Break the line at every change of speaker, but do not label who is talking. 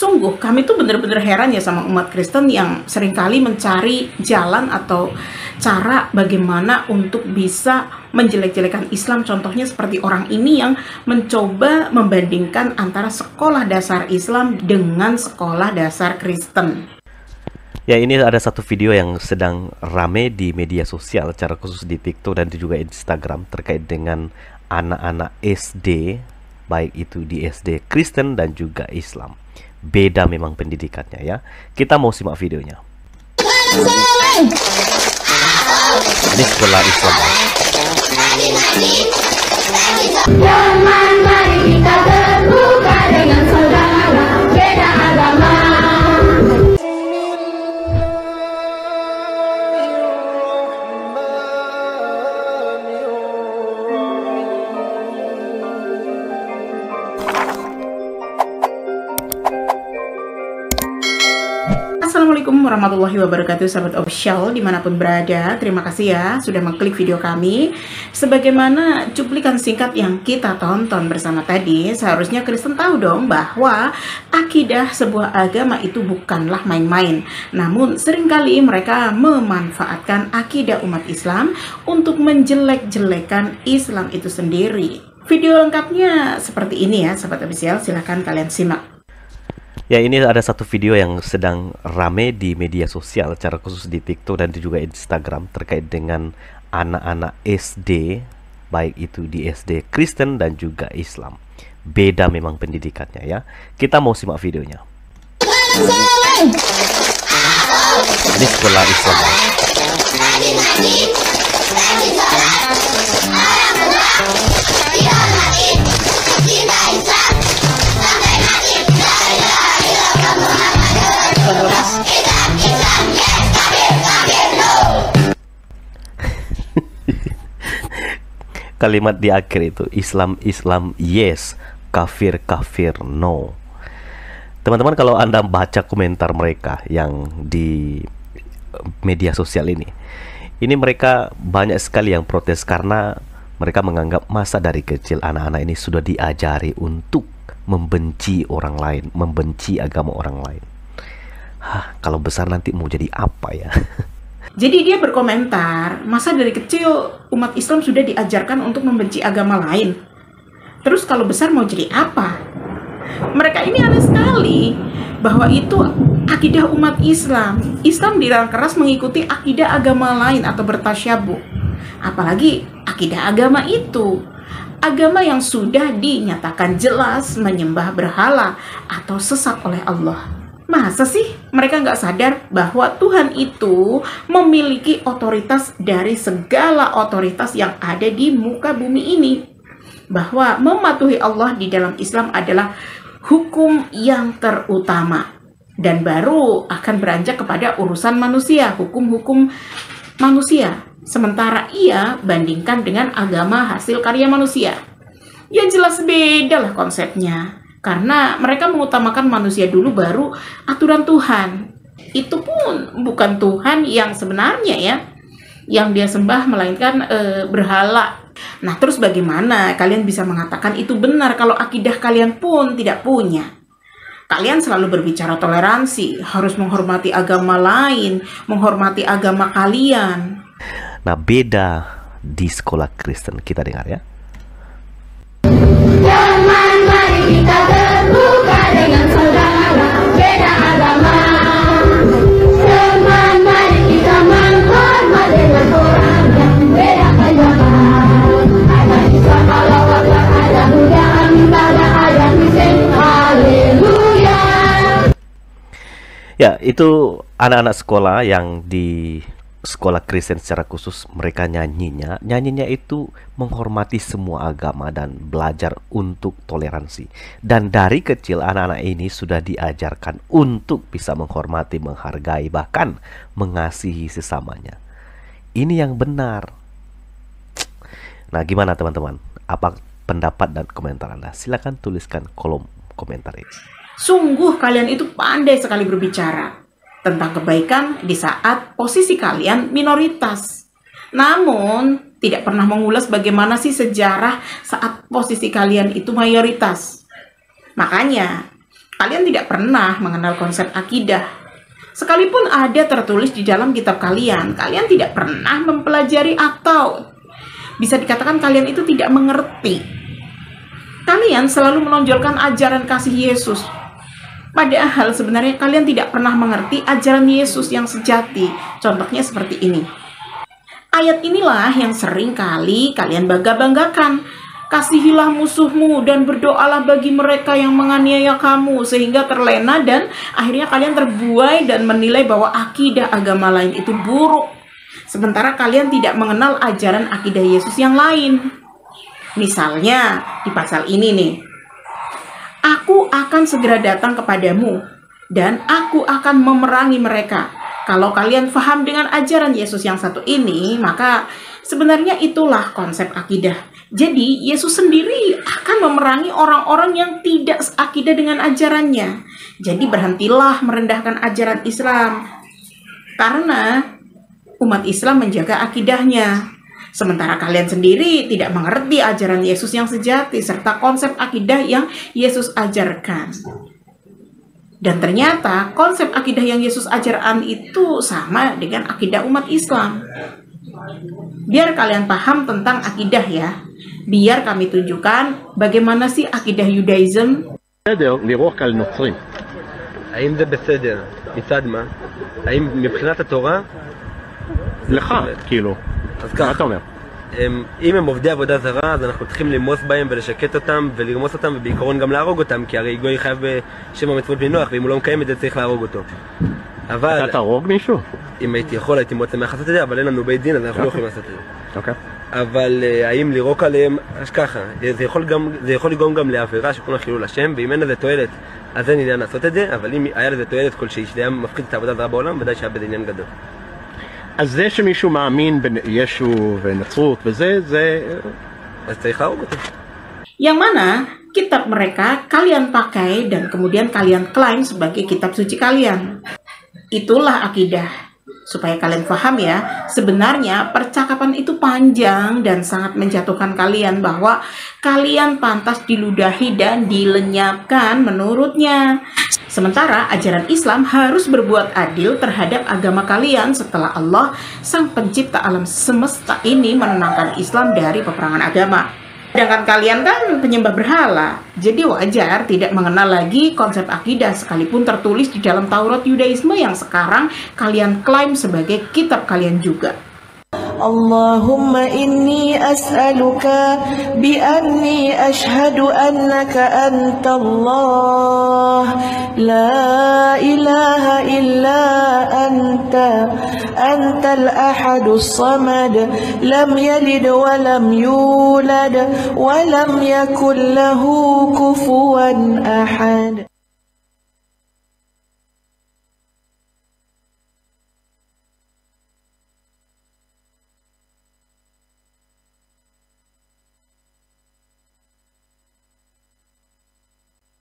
Sungguh, kami tuh bener-bener heran ya sama umat Kristen yang seringkali mencari jalan atau cara bagaimana untuk bisa menjelek-jelekan Islam. Contohnya seperti orang ini yang mencoba membandingkan antara sekolah dasar Islam dengan sekolah dasar Kristen.
Ya, ini ada satu video yang sedang rame di media sosial, secara khusus di TikTok dan juga Instagram, terkait dengan anak-anak SD, baik itu di SD Kristen dan juga Islam. Beda memang pendidikannya ya. Kita mau simak videonya. Ini sekolah Islam.
Mari kita terbuka dengan saudara beda agama.
Assalamualaikum warahmatullahi wabarakatuh, sahabat official dimanapun berada. Terima kasih ya sudah mengklik video kami. Sebagaimana cuplikan singkat yang kita tonton bersama tadi, seharusnya Kristen tahu dong bahwa akidah sebuah agama itu bukanlah main-main. Namun seringkali mereka memanfaatkan akidah umat Islam untuk menjelek-jelekan Islam itu sendiri. Video lengkapnya seperti ini ya, sahabat official, silahkan kalian simak.
Ya, ini ada satu video yang sedang rame di media sosial, secara khusus di TikTok dan juga Instagram, terkait dengan anak-anak SD, baik itu di SD Kristen dan juga Islam. Beda memang pendidikannya ya. Kita mau simak videonya. Ini sekolah Islam. Kalimat di akhir itu, Islam yes, kafir no. Teman-teman, kalau Anda baca komentar mereka yang di media sosial ini mereka banyak sekali yang protes karena mereka menganggap masa dari kecil anak-anak ini sudah diajari untuk membenci orang lain, membenci agama orang lain. Kalau besar nanti mau jadi apa ya?
Jadi dia berkomentar, masa dari kecil umat Islam sudah diajarkan untuk membenci agama lain. Terus kalau besar mau jadi apa? Mereka ini aneh sekali bahwa itu akidah umat Islam. Islam dilarang keras mengikuti akidah agama lain atau bertasyabuh. Apalagi akidah agama itu. Agama yang sudah dinyatakan jelas menyembah berhala atau sesat oleh Allah. Masa sih mereka nggak sadar bahwa Tuhan itu memiliki otoritas dari segala otoritas yang ada di muka bumi ini? Bahwa mematuhi Allah di dalam Islam adalah hukum yang terutama. Dan baru akan beranjak kepada urusan manusia, hukum-hukum manusia. Sementara ia bandingkan dengan agama hasil karya manusia. Ya jelas beda lah konsepnya. Karena mereka mengutamakan manusia dulu baru aturan Tuhan. Itu pun bukan Tuhan yang sebenarnya ya, yang dia sembah, melainkan berhala. Nah terus bagaimana kalian bisa mengatakan itu benar kalau akidah kalian pun tidak punya? Kalian selalu berbicara toleransi, harus menghormati agama lain, menghormati agama kalian.
Nah, beda di sekolah Kristen, kita dengar ya.
Teman, mari kita terbuka dengan saudara beda agama. Teman, mari kita menghormat dengan orang yang beda agama. Ada Islam, Allah Akbar, ada Buddha, ada Kristen, haleluya.
Ya, itu anak-anak sekolah yang di sekolah Kristen secara khusus, mereka nyanyinya itu menghormati semua agama dan belajar untuk toleransi. Dan dari kecil anak-anak ini sudah diajarkan untuk bisa menghormati, menghargai, bahkan mengasihi sesamanya. Ini yang benar. Nah, gimana teman-teman? Apa pendapat dan komentar Anda? Silakan tuliskan kolom komentar ini.
Sungguh kalian itu pandai sekali berbicara tentang kebaikan di saat posisi kalian minoritas. Namun, tidak pernah mengulas bagaimana sih sejarah saat posisi kalian itu mayoritas. Makanya, kalian tidak pernah mengenal konsep akidah. Sekalipun ada tertulis di dalam kitab kalian, kalian tidak pernah mempelajari atau bisa dikatakan kalian itu tidak mengerti. Kalian selalu menonjolkan ajaran kasih Yesus. Padahal sebenarnya kalian tidak pernah mengerti ajaran Yesus yang sejati. Contohnya seperti ini. Ayat inilah yang sering kali kalian bangga-banggakan. Kasihilah musuhmu dan berdoalah bagi mereka yang menganiaya kamu, sehingga terlena dan akhirnya kalian terbuai dan menilai bahwa akidah agama lain itu buruk. Sementara kalian tidak mengenal ajaran akidah Yesus yang lain. Misalnya di pasal ini nih. Aku akan segera datang kepadamu dan aku akan memerangi mereka. Kalau kalian paham dengan ajaran Yesus yang satu ini, maka sebenarnya itulah konsep akidah. Jadi Yesus sendiri akan memerangi orang-orang yang tidak akidah dengan ajarannya. Jadi berhentilah merendahkan ajaran Islam. Karena umat Islam menjaga akidahnya. Sementara kalian sendiri tidak mengerti ajaran Yesus yang sejati serta konsep akidah yang Yesus ajarkan. Dan ternyata konsep akidah yang Yesus ajarkan itu sama dengan akidah umat Islam. Biar kalian paham tentang akidah ya. Biar kami tunjukkan bagaimana sih akidah Judaism.
לירוק על נוצרים.
האם זה בסדר? מצד מה? האם מבחינת התורה?
לך, כאילו.
אז
מה
כך,
אתה אומר?
אם הם עובדי עבודה זרה, אז אנחנו צריכים למוס בהם ולשקט אותם ולרמוס אותם ובעיקרון גם להרוג אותם, כי הרי גוי חייב בשם המצוות בני נוח, ואם הוא לא מקיים את זה צריך להרוג אותו. אבל...
אתה תהרוג מישהו?
אם הייתי יכול הייתי מאוד שמח לעשות את זה, אבל אין לנו בית דין אז אנחנו לא יכולים לעשות את זה.
אוקיי.
אבל האם לירוק עליהם, אז ככה, זה יכול לגרום גם לעבירה שקוראים לה חילול השם, ואם אין לזה תועלת אז אין עניין לעשות את זה, אבל אם היה לזה תועלת כלשהי שזה היה מפחית את העבודה זרה בעולם, ודאי שהיה בזה עניין גדול.
אז זה שמישהו מאמין בישו ונצרות וזה, זה...
אז צריך להרוג אותו.
Yang mana kitab mereka kalian pakai dan kemudian kalian klaim sebagai kitab suci kalian. Itulah akidah. Supaya kalian paham ya, sebenarnya percakapan itu panjang dan sangat menjatuhkan kalian bahwa kalian pantas diludahi dan dilenyapkan menurutnya. Sementara ajaran Islam harus berbuat adil terhadap agama kalian setelah Allah, sang pencipta alam semesta ini menenangkan Islam dari peperangan agama. Sedangkan kalian kan penyembah berhala, jadi wajar tidak mengenal lagi konsep akidah sekalipun tertulis di dalam Taurat Yudaisme yang sekarang kalian klaim sebagai kitab kalian juga.
Allahumma inni as'aluka bi anni ashhadu annaka anta Allah la ilaha illa anta antal ahadus samad lam yalid wa lam yulad wa lam yakul lahu kufuwan ahad.